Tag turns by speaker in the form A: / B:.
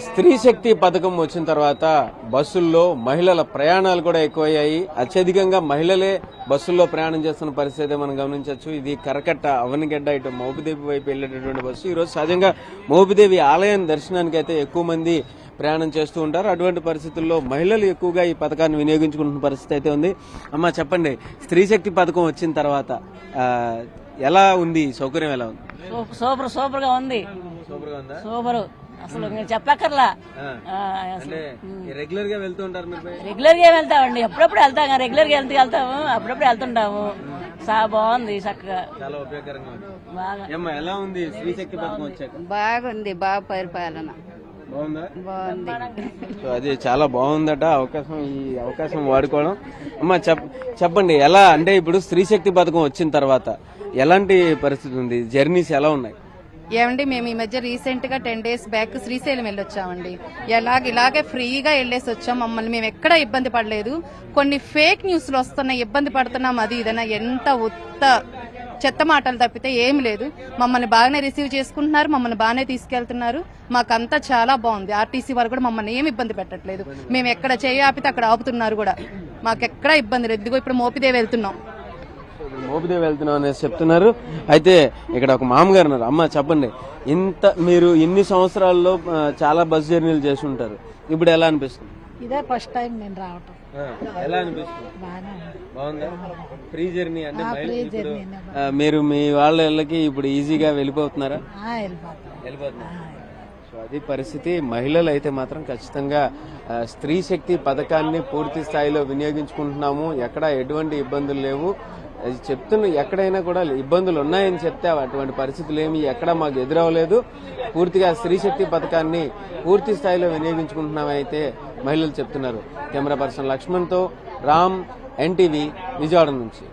A: స్త్రీ శక్తి పథకం వచ్చిన తర్వాత బస్సుల్లో మహిళల ప్రయాణాలు కూడా ఎక్కువయ్యాయి. అత్యధికంగా మహిళలే బస్సుల్లో ప్రయాణం చేస్తున్న పరిస్థితి మనం గమనించవచ్చు. ఇది కరకట్ట అవనిగడ్డ ఇటు మోపిదేవి వైపు వెళ్లేటటువంటి బస్సు. ఈరోజు సహజంగా మోపిదేవి ఆలయం దర్శనానికి అయితే ఎక్కువ మంది ప్రయాణం చేస్తూ ఉంటారు. అటువంటి పరిస్థితుల్లో మహిళలు ఎక్కువగా ఈ పథకాన్ని వినియోగించుకుంటున్న పరిస్థితి అయితే ఉంది. అమ్మ చెప్పండి, స్త్రీ శక్తి పథకం వచ్చిన తర్వాత ఎలా ఉంది, సౌకర్యం ఎలా ఉంది?
B: సూపర్ గా ఉంది.
A: సూపర్ గా ఉందా?
B: సూపర్ అసలు నేను చెప్పక్కర్లా.
A: రెగ్యులర్ గా వెళ్తూ ఉంటారు మీరు?
B: రెగ్యులర్ గా వెళ్తామండి, ఎప్పుడప్పుడు వెళ్తాం. రెగ్యులర్ గా వెళ్తాము, అప్పుడప్పుడు వెళ్తుంటాము. బాగుంది, చక్కగా
A: చాలా ఉపయోగకరంగా ఉంది.
B: బాగా
A: ఎలా ఉంది స్త్రీ శక్తి పథకం వచ్చాక?
C: బాగుంది, బాగా పరిపాలన
A: బాగుందా?
C: బాగుంది.
A: సో అది చాలా బాగుందట. ఈ అవకాశం వాడుకోవడం. అమ్మ చెప్పండి, ఎలా అంటే ఇప్పుడు స్త్రీ శక్తి పథకం వచ్చిన తర్వాత ఎలాంటి పరిస్థితి ఉంది? జర్నీస్ ఎలా ఉన్నాయి?
C: ఏమండి, మేము ఈ మధ్య రీసెంట్ గా 10 days బ్యాక్ శ్రీశైలం వెళ్ళొచ్చామండి. ఇలాగే ఫ్రీగా వెళ్ళేసి వచ్చాం. మమ్మల్ని మేము ఎక్కడ ఇబ్బంది పడలేదు. కొన్ని ఫేక్ న్యూస్లు వస్తున్నాయి, ఇబ్బంది పడుతున్నాం, అది ఇదైనా ఎంత ఉత్త చెత్త మాటలు తప్పితే ఏం లేదు. మమ్మల్ని బాగానే రిసీవ్ చేసుకుంటున్నారు, మమ్మల్ని బాగానే తీసుకెళ్తున్నారు. మాకంతా చాలా బాగుంది. ఆర్టీసీ వారు కూడా మమ్మల్ని ఏమి ఇబ్బంది పెట్టట్లేదు. మేము ఎక్కడ చేయి ఆపితే అక్కడ ఆపుతున్నారు కూడా. మాకెక్కడా ఇబ్బంది లేదు. ఇదిగో ఇప్పుడు మోపిదేవి వెళ్తున్నాం.
A: మోపిదేవి వెళ్తున్నాం అనేసి చెప్తున్నారు. అయితే ఇక్కడ ఒక మామగారు ఉన్నారు. అమ్మ చెప్పండి, మీరు ఇన్ని సంవత్సరాల్లో చాలా బస్ జర్నీలు చేసి ఉంటారు, ఇప్పుడు ఎలా అనిపిస్తుంది?
D: ఇదే ఫస్ట్ టైం నేను రావటం.
A: ఎలా అనిపిస్తుంది? బాగుందా? ఫ్రీ జర్నీ అంటే మీరు మీ వాళ్ళ ఇళ్ళకి ఇప్పుడు ఈజీగా వెళ్ళిపోతున్నారా? వెళ్ళిపోతున్నారు. సో అది పరిస్థితి. మహిళలు అయితే మాత్రం ఖచ్చితంగా స్త్రీ శక్తి పథకాన్ని పూర్తి స్థాయిలో వినియోగించుకుంటున్నాము, ఎక్కడ ఎటువంటి ఇబ్బందులు లేవు అది చెప్తున్న. ఎక్కడైనా కూడా ఇబ్బందులు ఉన్నాయని చెప్తే అటువంటి పరిస్థితులు ఏమి ఎక్కడ మాకు ఎదురవలేదు. పూర్తిగా స్త్రీ శక్తి పథకాన్ని పూర్తి స్థాయిలో వినియోగించుకుంటున్నామైతే మహిళలు చెప్తున్నారు. కెమెరా పర్సన్ లక్ష్మణ్తో రామ్, ఎన్టీవీ, విజయవాడ నుంచి.